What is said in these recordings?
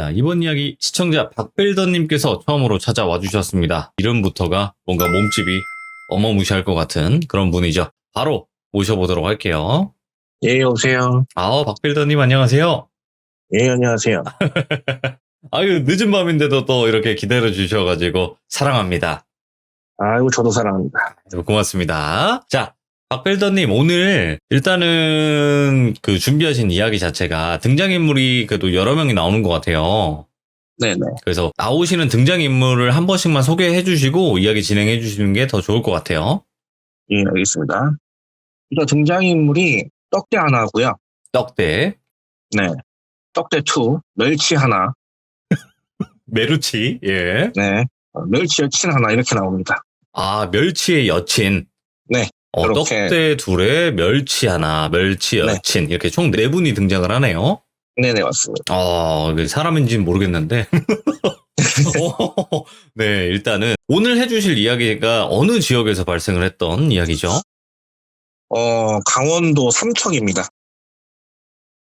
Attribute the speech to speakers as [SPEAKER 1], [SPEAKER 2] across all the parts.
[SPEAKER 1] 자, 이번 이야기 시청자 박빌더님께서 처음으로 찾아와 주셨습니다. 이름부터가 뭔가 몸집이 어마무시할 것 같은 그런 분이죠. 바로 모셔보도록 할게요.
[SPEAKER 2] 예, 여보세요.
[SPEAKER 1] 박빌더님 안녕하세요.
[SPEAKER 2] 예, 안녕하세요.
[SPEAKER 1] 아유, 늦은 밤인데도 또 이렇게 기다려 주셔가지고 사랑합니다.
[SPEAKER 2] 아이고, 저도 사랑합니다.
[SPEAKER 1] 고맙습니다. 자, 박빌더님 오늘 일단은 그 준비하신 이야기 자체가 등장인물이 그래도 여러 명이 나오는 것 같아요.
[SPEAKER 2] 네네.
[SPEAKER 1] 그래서 나오시는 등장인물을 한 번씩만 소개해 주시고 이야기 진행해 주시는 게 더 좋을 것 같아요.
[SPEAKER 2] 예, 알겠습니다. 일단 등장인물이 떡대 하나고요.
[SPEAKER 1] 떡대,
[SPEAKER 2] 네. 떡대2, 멸치 하나,
[SPEAKER 1] 메루치, 예.
[SPEAKER 2] 네. 멸치 여친 하나 이렇게 나옵니다.
[SPEAKER 1] 아, 멸치의 여친.
[SPEAKER 2] 네. 그렇게.
[SPEAKER 1] 떡대 둘에 멸치 하나, 멸치 여친. 이렇게 총 4분이 등장을 하네요.
[SPEAKER 2] 네네, 맞습니다.
[SPEAKER 1] 사람인지는 모르겠는데. 네, 일단은 오늘 해주실 이야기가 어느 지역에서 발생을 했던 이야기죠?
[SPEAKER 2] 강원도 삼척입니다.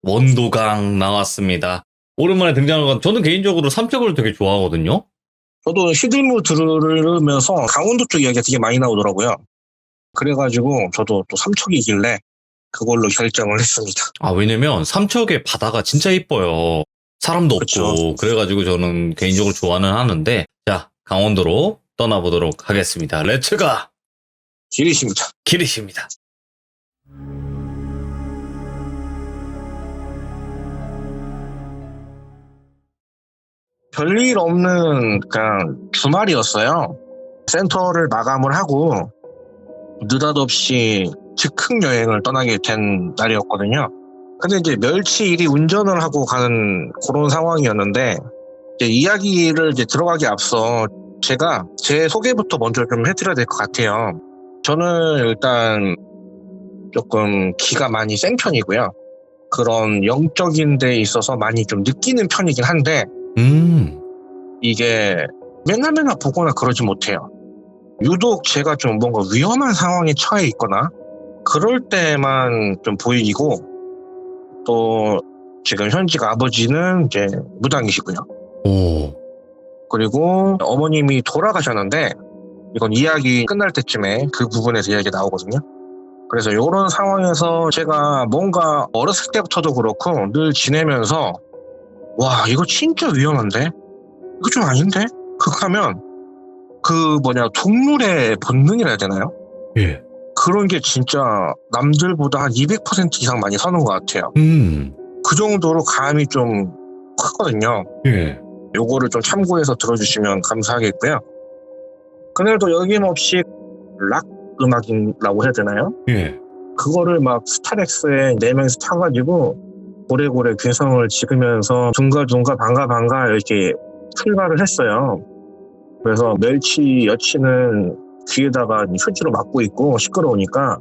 [SPEAKER 1] 원도강 나왔습니다. 오랜만에 등장한 건 저는 개인적으로 삼척을 되게 좋아하거든요.
[SPEAKER 2] 저도 시들무 들으면서 강원도 쪽 이야기가 되게 많이 나오더라고요. 그래가지고 저도 또 삼척이길래 그걸로 결정을 했습니다.
[SPEAKER 1] 왜냐면 삼척의 바다가 진짜 이뻐요. 사람도
[SPEAKER 2] 그쵸.
[SPEAKER 1] 없고 그래가지고 저는 개인적으로 좋아는 하는데, 자, 강원도로 떠나보도록 하겠습니다. 렛츠가! 기리십니다.
[SPEAKER 2] 별일 없는 그냥 주말이었어요. 센터를 마감을 하고 느닷없이 즉흥 여행을 떠나게 된 날이었거든요. 근데 이제 멸치일이 운전을 하고 가는 그런 상황이었는데, 이제 이야기를 이제 들어가기 앞서 제가 제 소개부터 먼저 좀 해드려야 될 것 같아요. 저는 일단 조금 기가 많이 센 편이고요. 그런 영적인 데 있어서 많이 좀 느끼는 편이긴 한데, 이게 맨날 보거나 그러지 못해요. 유독 제가 좀 뭔가 위험한 상황에 처해 있거나 그럴 때만 좀 보이고, 또 지금 현직 아버지는 이제 무당이시고요. 그리고 어머님이 돌아가셨는데, 이건 이야기 끝날 때쯤에 그 부분에서 이야기가 나오거든요. 그래서 이런 상황에서 제가 뭔가 어렸을 때부터도 그렇고 늘 지내면서, 와, 이거 진짜 위험한데? 이거 좀 아닌데? 극하면 동물의 본능이라 해야 되나요?
[SPEAKER 1] 예.
[SPEAKER 2] 그런 게 진짜 남들보다 한 200% 이상 많이 서는 것 같아요. 그 정도로 감이 좀 크거든요.
[SPEAKER 1] 예.
[SPEAKER 2] 요거를 좀 참고해서 들어주시면 감사하겠고요. 그날도 여김없이 락 음악이라고 해야 되나요?
[SPEAKER 1] 예.
[SPEAKER 2] 그거를 막 스타렉스에 4명이서 타가지고 고래고래 괴성을 지으면서 둥가둥가 반가 이렇게 출발을 했어요. 그래서 멸치 여친은 귀에다가 휴지로 막고 있고 시끄러우니까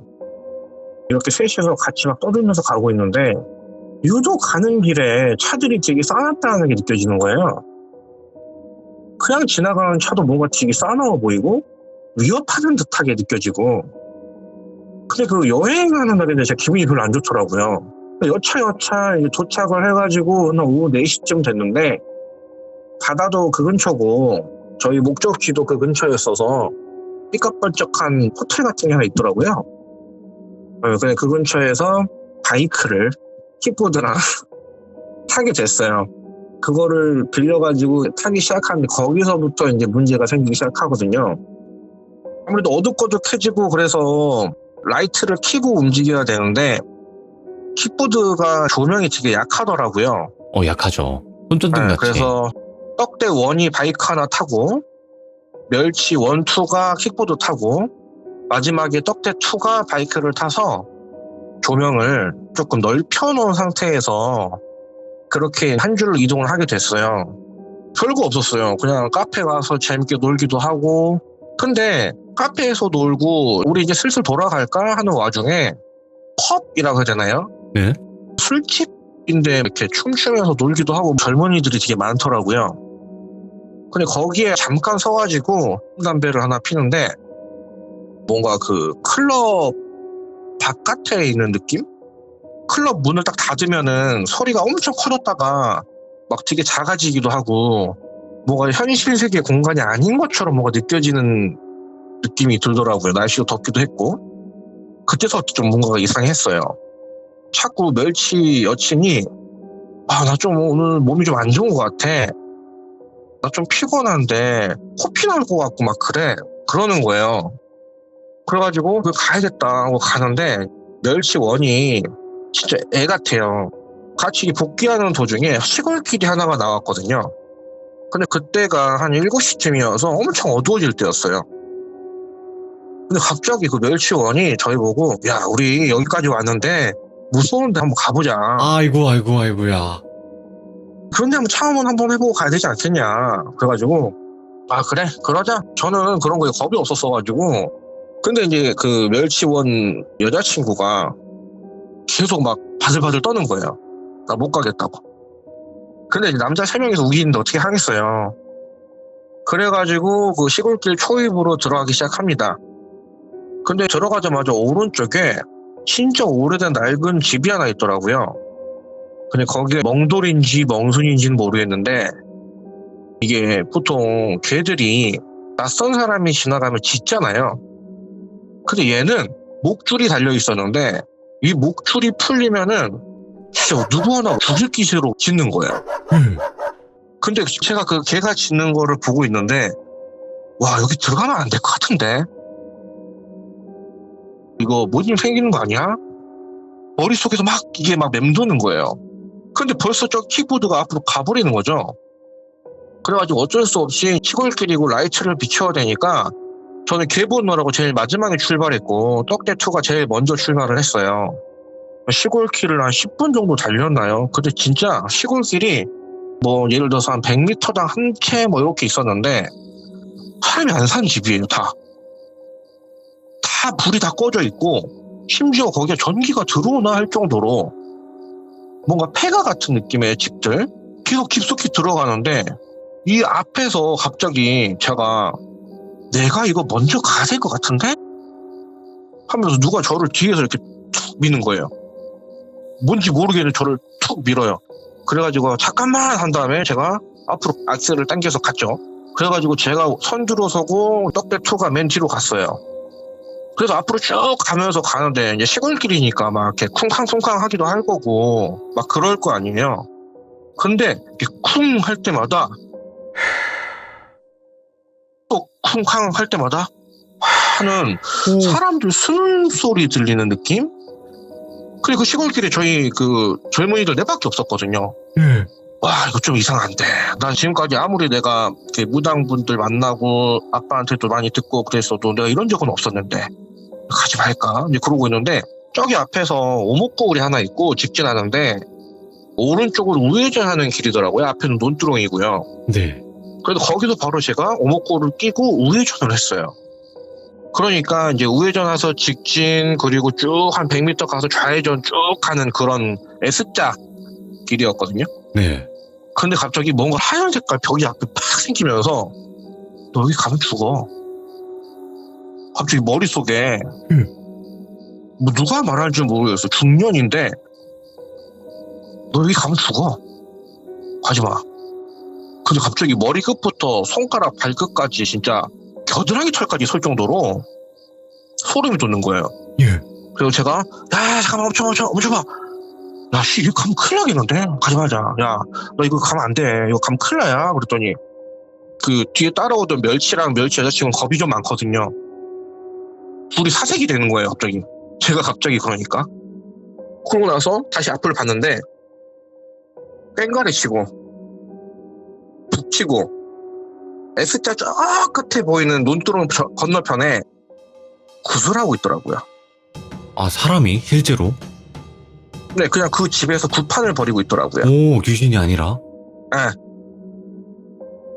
[SPEAKER 2] 이렇게 셋이서 같이 막 떠들면서 가고 있는데, 유독 가는 길에 차들이 되게 싸놨다는 게 느껴지는 거예요. 그냥 지나가는 차도 뭔가 되게 싸나워 보이고 위협하는 듯하게 느껴지고. 근데 그 여행하는 날인데 제 기분이 별로 안 좋더라고요. 여차 도착을 해가지고 오후 4시쯤 됐는데, 바다도 그 근처고 저희 목적지도 그 근처였어서 삐까뻔쩍한 호텔 같은 게 하나 있더라고요. 그냥 그 근처에서 바이크를 킥보드랑 타게 됐어요. 그거를 빌려가지고 타기 시작하는데 거기서부터 이제 문제가 생기기 시작하거든요. 아무래도 어둑어둑해지고 그래서 라이트를 켜고 움직여야 되는데 킥보드가 조명이 되게 약하더라고요.
[SPEAKER 1] 약하죠. 손전등 같이.
[SPEAKER 2] 그래서 떡대 1이 바이크 하나 타고, 멸치 1, 2가 킥보드 타고, 마지막에 떡대 2가 바이크를 타서 조명을 조금 넓혀놓은 상태에서 그렇게 한 줄로 이동을 하게 됐어요. 별거 없었어요. 그냥 카페 가서 재밌게 놀기도 하고. 근데 카페에서 놀고 우리 이제 슬슬 돌아갈까 하는 와중에 펍이라고 해야 되나요?
[SPEAKER 1] 네.
[SPEAKER 2] 술집인데 이렇게 춤추면서 놀기도 하고 젊은이들이 되게 많더라고요. 근데 거기에 잠깐 서가지고 담배를 하나 피는데, 뭔가 그 클럽 바깥에 있는 느낌? 클럽 문을 딱 닫으면은 소리가 엄청 커졌다가 막 되게 작아지기도 하고 뭔가 현실 세계 공간이 아닌 것처럼 뭔가 느껴지는 느낌이 들더라고요. 날씨도 덥기도 했고. 그때서부터 좀 뭔가가 이상했어요. 자꾸 멸치 여친이 나 좀 오늘 몸이 좀 안 좋은 것 같아. 나 좀 피곤한데 코피 날 것 같고 막 그래. 그러는 거예요. 그래가지고 가야겠다 하고 가는데 멸치원이 진짜 애 같아요. 같이 복귀하는 도중에 시골길이 하나가 나왔거든요. 근데 그때가 한 7시쯤이어서 엄청 어두워질 때였어요. 근데 갑자기 그 멸치원이 저희 보고 야 우리 여기까지 왔는데 무서운데 한번 가보자.
[SPEAKER 1] 아이고야.
[SPEAKER 2] 그런데 한번 차원은 한번 해보고 가야 되지 않겠냐. 그래가지고 그래 그러자. 저는 그런 거에 겁이 없었어가지고. 근데 이제 그 멸치원 여자친구가 계속 막 바들바들 떠는 거예요. 나 못 가겠다고. 근데 이제 남자 3명이서 우기는데 어떻게 하겠어요. 그래가지고 그 시골길 초입으로 들어가기 시작합니다. 근데 들어가자마자 오른쪽에 진짜 오래된 낡은 집이 하나 있더라고요. 근데 거기에 멍돌인지 멍순인지는 모르겠는데 이게 보통 개들이 낯선 사람이 지나가면 짖잖아요. 근데 얘는 목줄이 달려 있었는데 이 목줄이 풀리면은 진짜 누구 하나 죽일 기세로 짖는 거예요. 근데 제가 그 개가 짖는 거를 보고 있는데 와 여기 들어가면 안 될 것 같은데 이거 뭔 일 생기는 거 아니야? 머릿속에서 막 이게 막 맴도는 거예요. 근데 벌써 저 킥보드가 앞으로 가버리는 거죠. 그래가지고 어쩔 수 없이 시골길이고 라이트를 비춰야 되니까 저는 개 보느라고 제일 마지막에 출발했고 떡대2가 제일 먼저 출발을 했어요. 시골길을 한 10분 정도 달렸나요? 근데 진짜 시골길이 뭐 예를 들어서 한 100m당 한 채 뭐 이렇게 있었는데 사람이 안 사는 집이에요. 다 불이 다 꺼져 있고 심지어 거기에 전기가 들어오나 할 정도로 뭔가 폐가 같은 느낌의 집들 계속 깊숙이 들어가는데 이 앞에서 갑자기 제가 내가 이거 먼저 가야 될 것 같은데? 하면서 누가 저를 뒤에서 이렇게 툭 미는 거예요. 뭔지 모르겠는데 저를 툭 밀어요. 그래가지고 잠깐만 한 다음에 제가 앞으로 악셀을 당겨서 갔죠. 그래가지고 제가 선두로 서고 떡대2가 맨 뒤로 갔어요. 그래서 앞으로 쭉 가면서 가는데 이제 시골길이니까 막 이렇게 쿵쾅쿵쾅 하기도 할 거고 막 그럴 거 아니에요. 근데 이렇게 쿵 할 때마다 또 쿵쾅 할 때마다 하는 사람들 숨소리 들리는 느낌? 그리고 시골길에 저희 그 젊은이들 내밖에 없었거든요. 와 이거 좀 이상한데 난 지금까지 아무리 내가 이렇게 무당분들 만나고 아빠한테도 많이 듣고 그랬어도 내가 이런 적은 없었는데 가지 말까 이제 그러고 있는데 저기 앞에서 오목고울이 하나 있고 직진하는데 오른쪽으로 우회전하는 길이더라고요. 앞에는 논두렁이고요.
[SPEAKER 1] 네.
[SPEAKER 2] 그래도 거기도 바로 제가 오목고울을 끼고 우회전을 했어요. 그러니까 이제 우회전해서 직진 그리고 쭉 한 100m 가서 좌회전 쭉 가는 그런 S자 길이었거든요.
[SPEAKER 1] 네.
[SPEAKER 2] 근데 갑자기 뭔가 하얀 색깔 벽이 앞에 팍 생기면서 너 여기 가면 죽어. 갑자기 머릿속에 뭐 누가 말할지 모르겠어. 중년인데 너 여기 가면 죽어. 가지마. 근데 갑자기 머리 끝부터 손가락 발끝까지 진짜 겨드랑이 털까지 설 정도로 소름이 돋는 거예요.
[SPEAKER 1] 예.
[SPEAKER 2] 그리고 제가 야 잠깐만 멈춰봐. 야 씨 이거 가면 큰일 나겠는데 가지 마자. 야 너 이거 가면 안 돼. 이거 가면 큰일 나야. 그랬더니 그 뒤에 따라오던 멸치랑 멸치 여자친구는 겁이 좀 많거든요. 둘이 사색이 되는 거예요 갑자기. 제가 갑자기 그러니까. 그러고 나서 다시 앞을 봤는데 꽹가리 치고 북치고 S자 저 끝에 보이는 논두렁 건너편에 구슬하고 있더라고요.
[SPEAKER 1] 아, 사람이 실제로?
[SPEAKER 2] 네, 그냥 그 집에서 구판을 벌이고 있더라고요.
[SPEAKER 1] 오, 귀신이 아니라?
[SPEAKER 2] 네.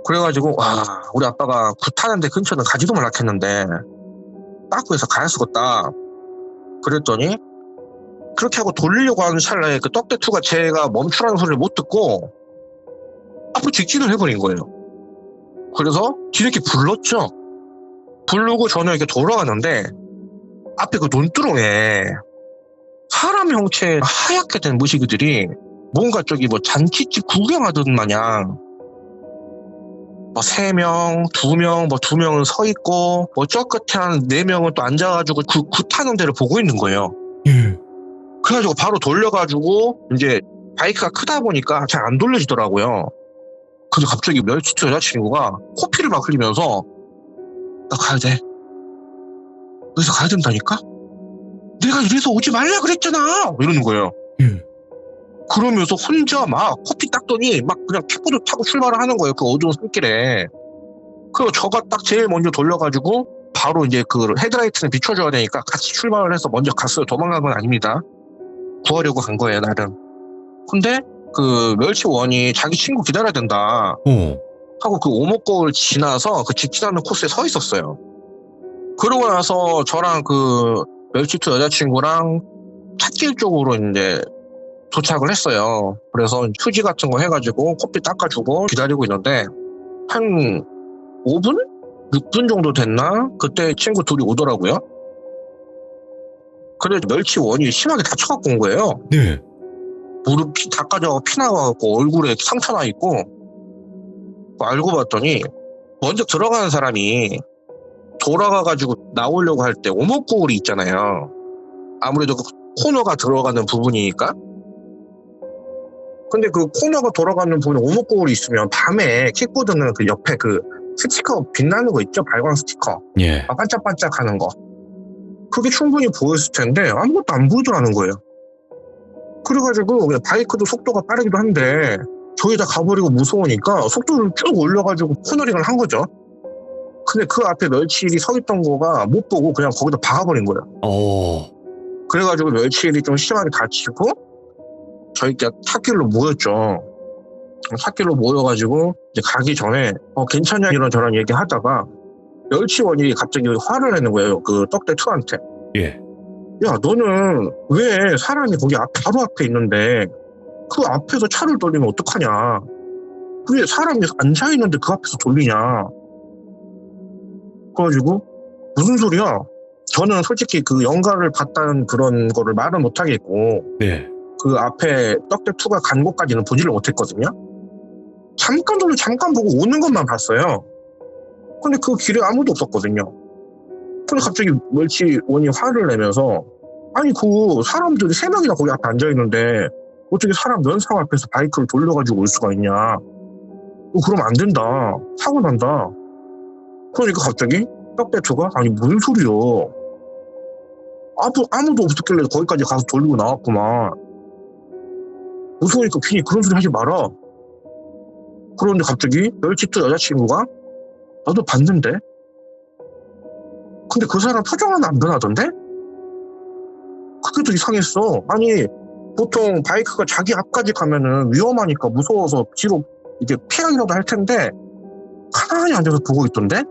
[SPEAKER 2] 그래가지고 와 우리 아빠가 굿하는데 근처는 가지도 말랐겠는데 빠꾸해서 가야 쓰겄다. 그랬더니 그렇게 하고 돌리려고 하는 찰나에 그 떡대2가 제가 멈추라는 소리를 못 듣고 앞으로 직진을 해버린 거예요. 그래서 뒤늦게 불렀죠. 부르고 저는 이렇게 돌아가는데 앞에 그 논두렁에 사람 형체의 하얗게 된 무시기들이 뭔가 저기 뭐 잔치집 구경하던 마냥 뭐 3명, 2명, 뭐 2명은 서 있고 뭐 저 끝에 한 4명은 또 앉아가지고 그 타는 데를 보고 있는 거예요.
[SPEAKER 1] 예.
[SPEAKER 2] 그래가지고 바로 돌려가지고 이제 바이크가 크다 보니까 잘 안 돌려지더라고요. 근데 갑자기 멸치투 여자친구가 코피를 막 흘리면서 나 가야 돼. 여기서 가야 된다니까? 내가 이래서 오지 말라 그랬잖아! 이러는 거예요.
[SPEAKER 1] 예.
[SPEAKER 2] 그러면서 혼자 막 커피 닦더니 막 그냥 킥보드 타고 출발을 하는 거예요. 그 어두운 산길에. 그리고 저가 딱 제일 먼저 돌려가지고 바로 이제 그 헤드라이트는 비춰줘야 되니까 같이 출발을 해서 먼저 갔어요. 도망간 건 아닙니다. 구하려고 간 거예요, 나름. 근데 그 멸치원이 자기 친구 기다려야 된다 하고 그 오목골 지나서 그 직진하는 코스에 서 있었어요. 그러고 나서 저랑 그 멸치투 여자친구랑 찻길 쪽으로 이제 도착을 했어요. 그래서 휴지 같은 거 해가지고 커피 닦아주고 기다리고 있는데 한 5분? 6분 정도 됐나? 그때 친구 둘이 오더라고요. 근데 멸치원이 심하게 다쳐갖고 온 거예요.
[SPEAKER 1] 네.
[SPEAKER 2] 무릎이 다 까져 피 나와갖고 얼굴에 상처 나 있고 알고 봤더니 먼저 들어가는 사람이 돌아가가지고 나오려고 할 때 오목골이 있잖아요. 아무래도 그 코너가 들어가는 부분이니까. 근데 그 코너가 돌아가는 부분에 오목골이 있으면 밤에 킥보드는 그 옆에 그 스티커 빛나는 거 있죠? 발광 스티커.
[SPEAKER 1] 예.
[SPEAKER 2] 반짝반짝 하는 거. 그게 충분히 보였을 텐데 아무것도 안 보이더라는 거예요. 그래가지고 바이크도 속도가 빠르기도 한데 저희 다 가버리고 무서우니까 속도를 쭉 올려가지고 코너링을 한 거죠. 근데 그 앞에 멸치일이 서 있던 거가 못 보고 그냥 거기다 박아버린 거예요. 그래가지고 멸치일이 좀 심하게 다치고 저희가 찻길로 모였죠. 찻길로 모여가지고 이제 가기 전에 괜찮냐 이런저런 얘기하다가 멸치원이 갑자기 화를 내는 거예요. 그 떡대 투한테.
[SPEAKER 1] 예.
[SPEAKER 2] 야, 너는 왜 사람이 거기 바로 앞에 있는데 그 앞에서 차를 돌리면 어떡하냐? 왜 사람이 앉아있는데 그 앞에서 돌리냐? 그래가지고 무슨 소리야? 저는 솔직히 그 연가를 봤다는 그런 거를 말은 못하겠고
[SPEAKER 1] 네.
[SPEAKER 2] 그 앞에 떡대2가 간 곳까지는 보지를 못했거든요. 잠깐 보고 오는 것만 봤어요. 근데 그 길에 아무도 없었거든요. 근데 갑자기 멸치원이 화를 내면서 아니 그 사람들이 3명이나 거기 앞에 앉아있는데 어떻게 사람 면상 앞에서 바이크를 돌려가지고 올 수가 있냐. 그러면 안 된다. 사고 난다. 그러니까 갑자기 떡대투가 아니 무슨 소리요. 아무도 없었길래 거기까지 가서 돌리고 나왔구만. 무서우니까 괜히 그런 소리 하지 마라. 그런데 갑자기 멸치투 여자친구가 나도 봤는데? 근데 그 사람 표정은 안 변하던데? 그게 더 이상했어. 아니 보통 바이크가 자기 앞까지 가면은 위험하니까 무서워서 뒤로 이게 피하기라도 할 텐데 가만히 앉아서 보고 있던데?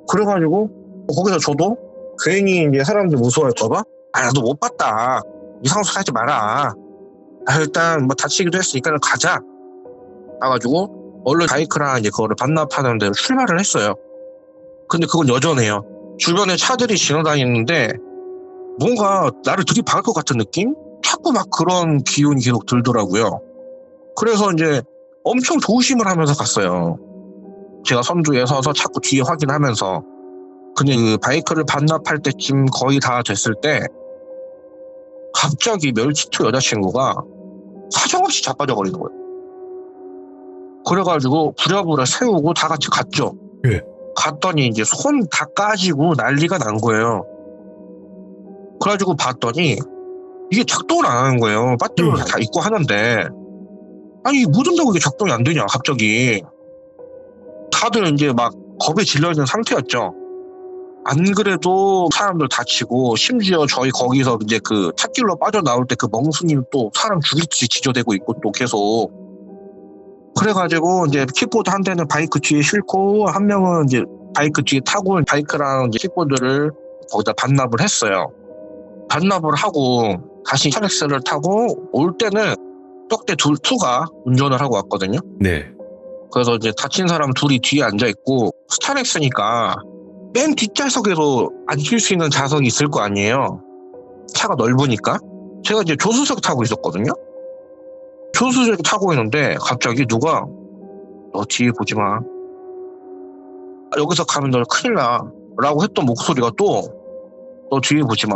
[SPEAKER 2] 그래가지고 거기서 저도 괜히 이제 사람들 무서워할까봐 나도 못 봤다. 이상한 소리 하지 마라. 일단 뭐 다치기도 했으니까 가자. 가가지고 얼른 바이크랑 이제 그거를 반납하는 데로 출발을 했어요. 근데 그건 여전해요. 주변에 차들이 지나다니는데 뭔가 나를 들이박을 것 같은 느낌? 자꾸 막 그런 기운이 계속 들더라고요. 그래서 이제 엄청 조심을 하면서 갔어요. 제가 선두에 서서 자꾸 뒤에 확인하면서. 근데 그 바이크를 반납할 때쯤 거의 다 됐을 때 갑자기 멸치투 여자친구가 사정없이 자빠져 버리는 거예요. 그래가지고 부랴부랴 세우고 다 같이 갔죠.
[SPEAKER 1] 예.
[SPEAKER 2] 갔더니 이제 손 다 까지고 난리가 난 거예요. 그래가지고 봤더니 이게 작동을 안 하는 거예요. 배터리를 다 있고 하는데 아니 묻은다고 이게 작동이 안 되냐 갑자기. 다들 이제 막 겁에 질려있는 상태였죠. 안 그래도 사람들 다치고 심지어 저희 거기서 이제 그 찻길로 빠져나올 때 그 멍순이 또 사람 죽이듯이 지저대고 있고 또 계속. 그래가지고 이제 킥보드 한 대는 바이크 뒤에 싣고 한 명은 이제 바이크 뒤에 타고 바이크랑 이제 킥보드를 거기다 반납을 했어요. 반납을 하고 다시 스타렉스를 타고 올 때는 떡대 투가 운전을 하고 왔거든요.
[SPEAKER 1] 네.
[SPEAKER 2] 그래서 이제 다친 사람 둘이 뒤에 앉아있고 스타렉스니까 맨 뒷좌석에서 앉힐 수 있는 좌석이 있을 거 아니에요. 차가 넓으니까. 제가 이제 조수석 타고 있었거든요. 조수석 타고 있는데 갑자기 누가 너 뒤에 보지 마. 여기서 가면 너 큰일 나. 라고 했던 목소리가 또 너 뒤에 보지 마.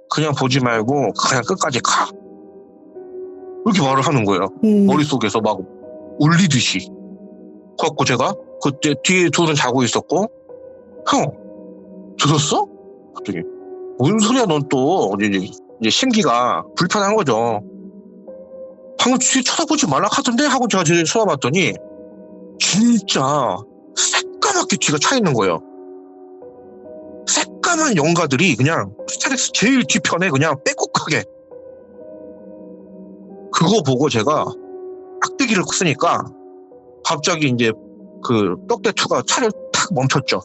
[SPEAKER 2] 그냥 보지 말고 그냥 끝까지 가. 이렇게 말을 하는 거예요. 머릿속에서 막 울리듯이. 그래갖고 제가 그때 뒤에 둘은 자고 있었고 형 들었어? 갑자기 뭔 소리야 넌 또 이제 심기가 불편한 거죠. 방금 뒤에 쳐다보지 말라 하던데 하고 제가 뒤에 쳐다봤더니 진짜 새까맣게 뒤가 차 있는 거예요. 새까만 영가들이 그냥 스타렉스 제일 뒤편에 그냥 빼곡하게. 그거 보고 제가 악대기를 쓰니까 갑자기 이제 그 떡대투가 차를 탁 멈췄죠.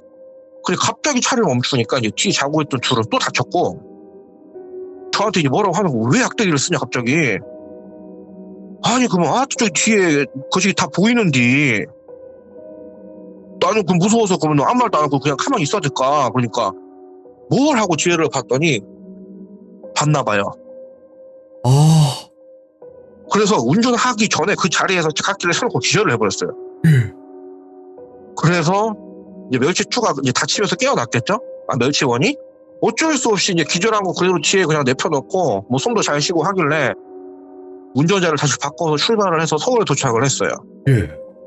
[SPEAKER 2] 그래 갑자기 차를 멈추니까 이제 뒤에 자고 있던 둘은 또 다쳤고 저한테 이제 뭐라고 하는 거 왜 악대기를 쓰냐 갑자기. 아니 그러면 저기 뒤에 거기 다 보이는데 나는 그 무서워서 그러면 아무 말도 안 하고 그냥 가만히 있어야 될까. 그러니까 뭘 하고 뒤를 봤더니 봤나 봐요. 그래서 운전하기 전에 그 자리에서 갓길을 세우고 기절을 해버렸어요. 그래서 이제 멸치추가 이제 다치면서 깨어났겠죠? 멸치원이 어쩔 수 없이 이제 기절한 거 그대로 뒤에 그냥 내펴놓고 뭐 숨도 잘 쉬고 하길래 운전자를 다시 바꿔서 출발을 해서 서울에 도착을 했어요.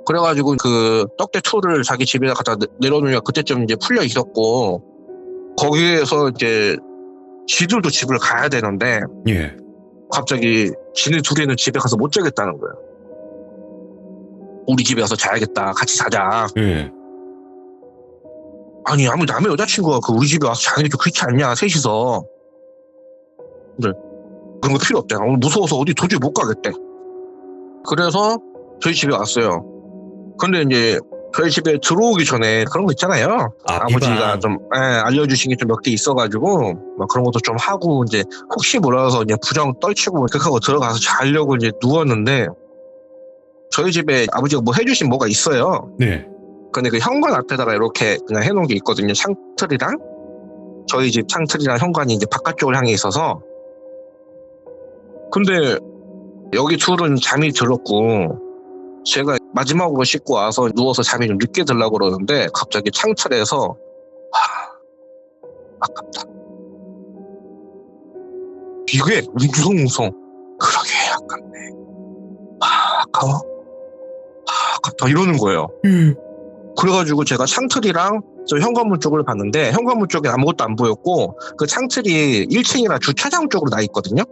[SPEAKER 2] 그래가지고 그 떡대투를 자기 집에다 갖다 내려놓으니까 그때쯤 이제 풀려 있었고 거기에서 이제 지들도 집을 가야 되는데 갑자기 지네 둘이는 집에 가서 못 자겠다는 거예요. 우리 집에 가서 자야겠다. 같이 자자. 아니 아무 남의 여자친구가 그 우리 집에 와서 자는 게 좀 그렇지 않냐 셋이서. 근데 그런 거 필요 없대. 오늘 무서워서 어디 도저히 못 가겠대. 그래서 저희 집에 왔어요. 근데 이제 저희 집에 들어오기 전에 그런 거 있잖아요. 아버지가 좀 알려주신 게 좀 몇 개 있어가지고 막 그런 것도 좀 하고 이제 혹시 몰라서 이제 부정 떨치고 그렇게 하고 들어가서 자려고 이제 누웠는데 저희 집에 아버지가 뭐 해주신 뭐가 있어요. 근데 그 현관 앞에다가 이렇게 그냥 해놓은 게 있거든요. 창틀이랑 저희 집 창틀이랑 현관이 이제 바깥쪽을 향해 있어서. 근데 여기 둘은 잠이 들었고 제가 마지막으로 씻고 와서 누워서 잠이 좀 늦게 들려고 그러는데 갑자기 창틀에서 아깝다. 이게 웅성웅성. 그러게 아깝네. 아까워. 아깝다 이러는 거예요. 그래가지고 제가 창틀이랑 저 현관문 쪽을 봤는데 현관문 쪽에 아무것도 안 보였고 그 창틀이 1층이라 주차장 쪽으로 나 있거든요.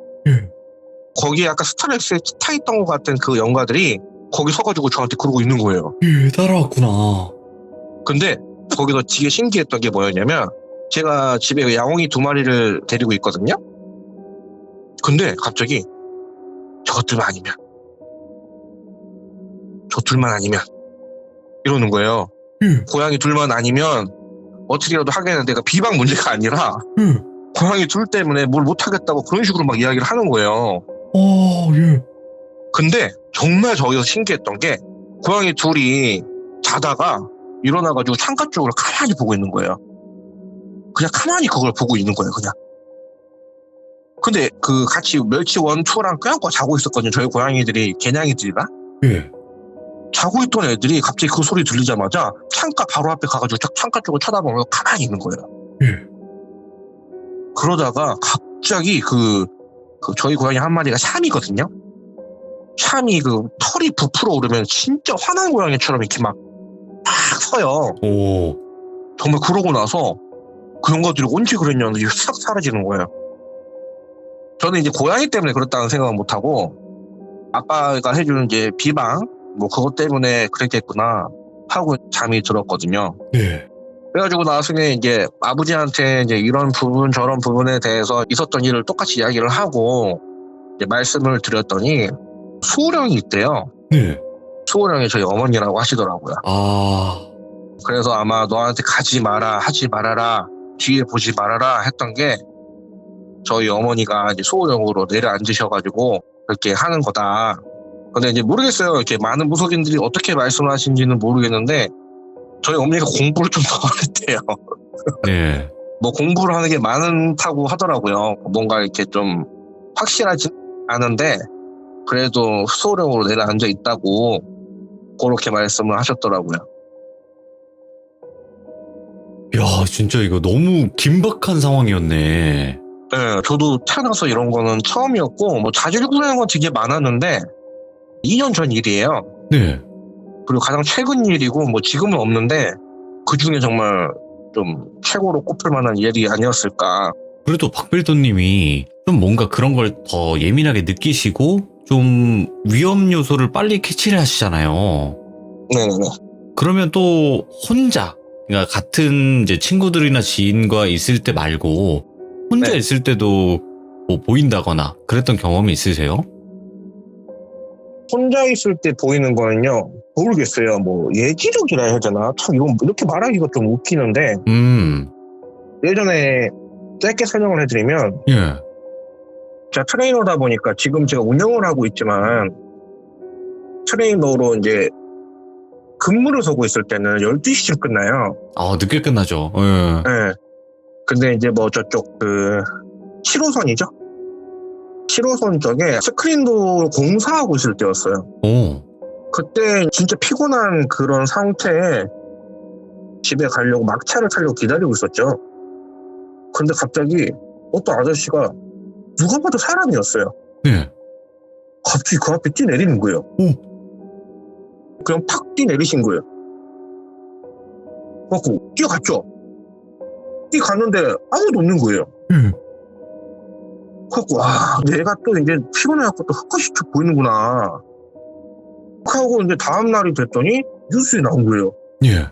[SPEAKER 2] 거기에 아까 스타렉스에 타있던 것 같은 그 영가들이 거기 서가지고 저한테 그러고 있는 거예요.
[SPEAKER 3] 따라왔구나.
[SPEAKER 2] 근데 거기서 되게 신기했던 게 뭐였냐면 제가 집에 야옹이 2마리를 데리고 있거든요. 근데 갑자기 저것들만 아니면 저 둘만 아니면 이러는 거예요. 고양이 둘만 아니면 어떻게라도 하겠는데 비방 문제가 아니라 고양이 둘 때문에 뭘 못하겠다고 그런 식으로 막 이야기를 하는 거예요. 근데 정말 저기서 신기했던 게 고양이 둘이 자다가 일어나가지고 창가 쪽으로 가만히 보고 있는 거예요. 그냥 가만히 그걸 보고 있는 거예요. 그냥. 근데 그 같이 멸치 1, 2랑 껴안고 자고 있었거든요. 저희 고양이들이 개냥이들이랑. 자고 있던 애들이 갑자기 그 소리 들리자마자 창가 바로 앞에 가가지고 창가 쪽을 쳐다보면서 가만히 있는 거예요. 그러다가 갑자기 그 저희 고양이 한 마리가 샴이거든요. 샴이 그 털이 부풀어 오르면 진짜 화난 고양이처럼 이렇게 막 서요. 정말 그러고 나서 그 영가들이 언제 그랬냐는데 싹 사라지는 거예요. 저는 이제 고양이 때문에 그렇다는 생각은 못하고 아빠가 해주는 이제 비방 뭐 그것 때문에 그랬겠구나 하고 잠이 들었거든요. 그래가지고 나중에 이제 아버지한테 이제 이런 부분 저런 부분에 대해서 있었던 일을 똑같이 이야기를 하고 이제 말씀을 드렸더니 수호령이 있대요. 수호령이 저희 어머니라고 하시더라고요. 그래서 아마 너한테 가지 마라 하지 말아라 뒤에 보지 말아라 했던 게 저희 어머니가 이제 수호령으로 내려앉으셔가지고 그렇게 하는 거다. 근데 이제 모르겠어요. 이렇게 많은 무속인들이 어떻게 말씀하신지는 모르겠는데 저희 어머니가 공부를 좀 더 했대요. 뭐 공부를 하는 게 많다고 하더라고요. 뭔가 이렇게 좀 확실하진 않은데 그래도 수소령으로 내려앉아 있다고 그렇게 말씀을 하셨더라고요.
[SPEAKER 1] 야, 진짜 이거 너무 긴박한 상황이었네.
[SPEAKER 2] 네, 저도 태어나서 이런 거는 처음이었고 뭐 자질 구레한 건 되게 많았는데 2년 전 일이에요.
[SPEAKER 1] 네.
[SPEAKER 2] 그리고 가장 최근 일이고 뭐 지금은 없는데 그 중에 정말 좀 최고로 꼽힐 만한 일이 아니었을까.
[SPEAKER 1] 그래도 박빌더님이 좀 뭔가 그런 걸 더 예민하게 느끼시고 좀 위험 요소를 빨리 캐치를 하시잖아요.
[SPEAKER 2] 네네네.
[SPEAKER 1] 그러면 또 혼자, 그러니까 같은 이제 친구들이나 지인과 있을 때 말고 혼자
[SPEAKER 2] 네.
[SPEAKER 1] 있을 때도 뭐 보인다거나 그랬던 경험이 있으세요?
[SPEAKER 2] 혼자 있을 때 보이는 거는요, 모르겠어요. 뭐 예지력이라 해야 되나? 참 이건 이렇게 말하기가 좀 웃기는데 예전에 짧게 설명을 해드리면
[SPEAKER 1] 예.
[SPEAKER 2] 제가 트레이너다 보니까 지금 제가 운영을 하고 있지만 트레이너로 이제 근무를 서고 있을 때는 12시쯤 끝나요.
[SPEAKER 1] 아, 늦게 끝나죠. 예.
[SPEAKER 2] 네. 근데 이제 뭐 저쪽 그 7호선이죠? 7호선 쪽에 스크린도 공사하고 있을 때였어요.
[SPEAKER 1] 오.
[SPEAKER 2] 그때 진짜 피곤한 그런 상태에 집에 가려고 막차를 타려고 기다리고 있었죠. 근데 갑자기 어떤 아저씨가 누가 봐도 사람이었어요.
[SPEAKER 1] 네.
[SPEAKER 2] 갑자기 그 앞에 뛰내리는 거예요. 그냥 팍 뛰내리신 거예요. 그래갖고 뛰어갔죠. 뛰어갔는데 아무도 없는 거예요. 그래갖고 와, 내가 또 이제 피곤해갖고 또 헛것이 보이는구나 하고 이제 다음 날이 됐더니 뉴스에 나온 거예요.
[SPEAKER 1] 예.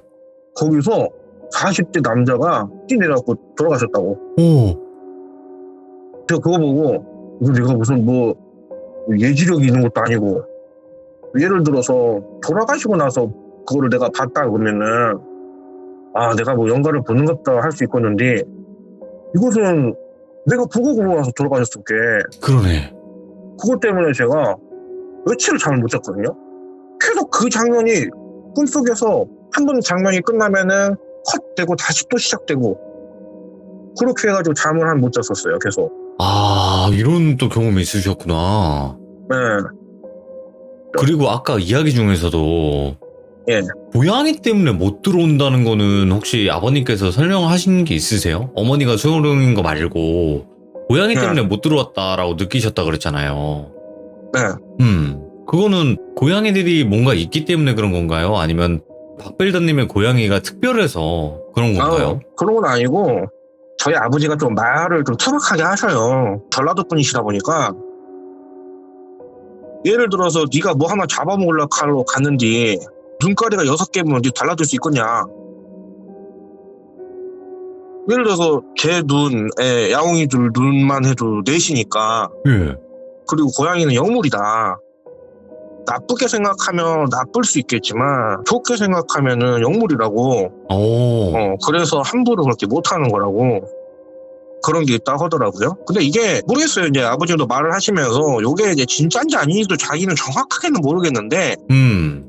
[SPEAKER 2] 거기서 40대 남자가 뛰내려갖고 돌아가셨다고.
[SPEAKER 1] 오.
[SPEAKER 2] 제가 그거 보고 이거 내가 무슨 뭐 예지력이 있는 것도 아니고 예를 들어서 돌아가시고 나서 그거를 내가 봤다 그러면은 아 내가 뭐 연가를 보는 것다 할 수 있겠는데 이것은 내가 보고 나서 돌아가셨을게.
[SPEAKER 1] 그러네.
[SPEAKER 2] 그것 때문에 제가 며칠을 잠을 못 잤거든요. 계속 그 장면이 꿈속에서 한 번 장면이 끝나면은 컷되고 다시 또 시작되고 그렇게 해가지고 잠을 한 못 잤었어요. 계속.
[SPEAKER 1] 아, 이런 또 경험이 있으셨구나.
[SPEAKER 2] 네.
[SPEAKER 1] 그리고 아까 이야기 중에서도
[SPEAKER 2] 예.
[SPEAKER 1] 고양이 때문에 못 들어온다는 거는 혹시 아버님께서 설명하신 게 있으세요? 어머니가 소룡인 거 말고 고양이
[SPEAKER 2] 네.
[SPEAKER 1] 때문에 못 들어왔다라고 느끼셨다 그랬잖아요.
[SPEAKER 2] 네.
[SPEAKER 1] 그거는 고양이들이 뭔가 있기 때문에 그런 건가요? 아니면 박빌더님의 고양이가 특별해서 그런 건가요?
[SPEAKER 2] 그런 건 아니고 저희 아버지가 좀 말을 좀 투박하게 하셔요. 전라도 분이시다 보니까 예를 들어서 네가 뭐 하나 잡아먹으려고 하러 갔는데 눈가리가 6개면 네 달라질 수 있겠냐. 예를 들어서 제 눈에 야옹이들 눈만 해도 넷이니까
[SPEAKER 1] 예.
[SPEAKER 2] 그리고 고양이는 영물이다. 나쁘게 생각하면 나쁠 수 있겠지만 좋게 생각하면은 영물이라고.
[SPEAKER 1] 오.
[SPEAKER 2] 그래서 함부로 그렇게 못하는 거라고 그런 게 있다고 하더라고요. 근데 이게 모르겠어요. 이제 아버지도 말을 하시면서 요게 이제 진짜인지 아닌지도 자기는 정확하게는 모르겠는데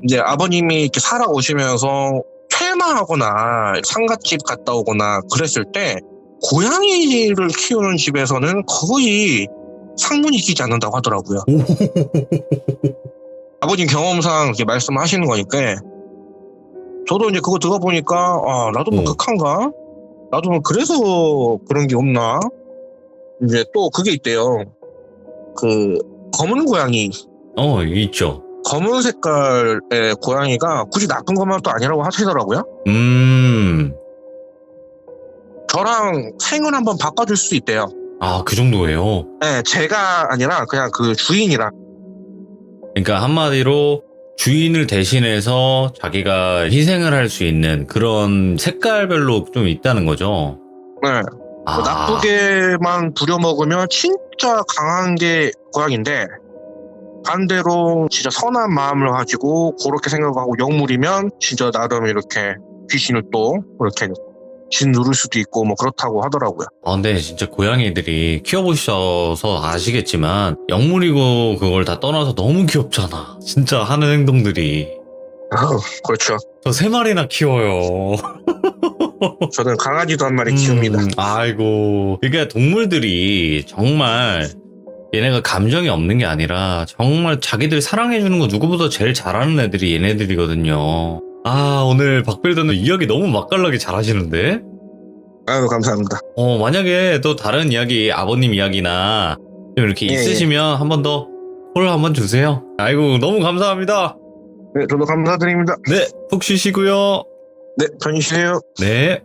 [SPEAKER 2] 이제 아버님이 이렇게 살아오시면서 퇴마하거나 상갓집 갔다 오거나 그랬을 때 고양이를 키우는 집에서는 거의 상문이 끼지 않는다고 하더라고요. 아버님 경험상 이렇게 말씀하시는 거니까 저도 이제 그거 들어보니까 아 나도 뭐 극한가? 나도 뭐 그래서 그런 게 없나? 이제 또 그게 있대요. 그 검은 고양이.
[SPEAKER 1] 있죠.
[SPEAKER 2] 검은 색깔의 고양이가 굳이 나쁜 것만 또 아니라고 하시더라고요. 저랑 생을 한번 바꿔줄 수 있대요.
[SPEAKER 1] 아, 그 정도예요?
[SPEAKER 2] 네, 제가 아니라 그냥 그 주인이랑.
[SPEAKER 1] 그러니까 한마디로 주인을 대신해서 자기가 희생을 할 수 있는 그런 색깔별로 좀 있다는 거죠.
[SPEAKER 2] 네. 나쁘게만 부려먹으면 진짜 강한 게 고양인데 반대로 진짜 선한 마음을 가지고 그렇게 생각하고 영물이면 진짜 나름 이렇게 귀신을 또 이렇게 짓누를 수도 있고 뭐 그렇다고 하더라고요.
[SPEAKER 1] 근데 진짜 고양이들이 키워보셔서 아시겠지만 영물이고 그걸 다 떠나서 너무 귀엽잖아. 진짜 하는 행동들이.
[SPEAKER 2] 그렇죠.
[SPEAKER 1] 저 3마리나 키워요.
[SPEAKER 2] 저는 강아지도 한 마리 키웁니다.
[SPEAKER 1] 아이고. 그러니까 동물들이 정말 얘네가 감정이 없는 게 아니라 정말 자기들 사랑해주는 거 누구보다 제일 잘하는 애들이 얘네들이거든요. 아, 오늘 박빌더는 이야기 너무 맛깔나게 잘하시는데?
[SPEAKER 2] 아유, 감사합니다.
[SPEAKER 1] 만약에 또 다른 이야기, 아버님 이야기나 좀 이렇게
[SPEAKER 2] 예,
[SPEAKER 1] 있으시면 한 번 더 콜 한번 주세요. 아이고, 너무 감사합니다.
[SPEAKER 2] 네, 저도 감사드립니다.
[SPEAKER 1] 네, 푹 쉬시고요.
[SPEAKER 2] 네, 편히 쉬세요.
[SPEAKER 1] 네.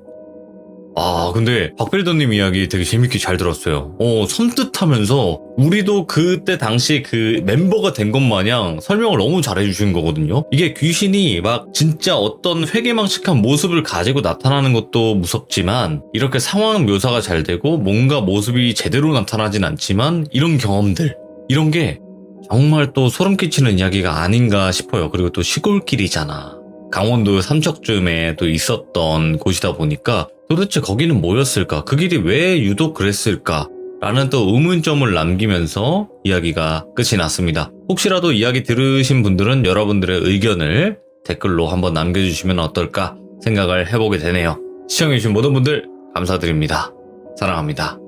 [SPEAKER 1] 아, 근데 박빌더님 이야기 되게 재밌게 잘 들었어요. 섬뜩하면서 우리도 그때 당시 그 멤버가 된 것 마냥 설명을 너무 잘해주신 거거든요. 이게 귀신이 막 진짜 어떤 회개망측한 모습을 가지고 나타나는 것도 무섭지만 이렇게 상황 묘사가 잘 되고 뭔가 모습이 제대로 나타나진 않지만 이런 경험들, 이런 게 정말 또 소름 끼치는 이야기가 아닌가 싶어요. 그리고 또 시골길이잖아. 강원도 삼척쯤에 또 있었던 곳이다 보니까 도대체 거기는 뭐였을까? 그 길이 왜 유독 그랬을까? 라는 또 의문점을 남기면서 이야기가 끝이 났습니다. 혹시라도 이야기 들으신 분들은 여러분들의 의견을 댓글로 한번 남겨주시면 어떨까 생각을 해보게 되네요. 시청해주신 모든 분들 감사드립니다. 사랑합니다.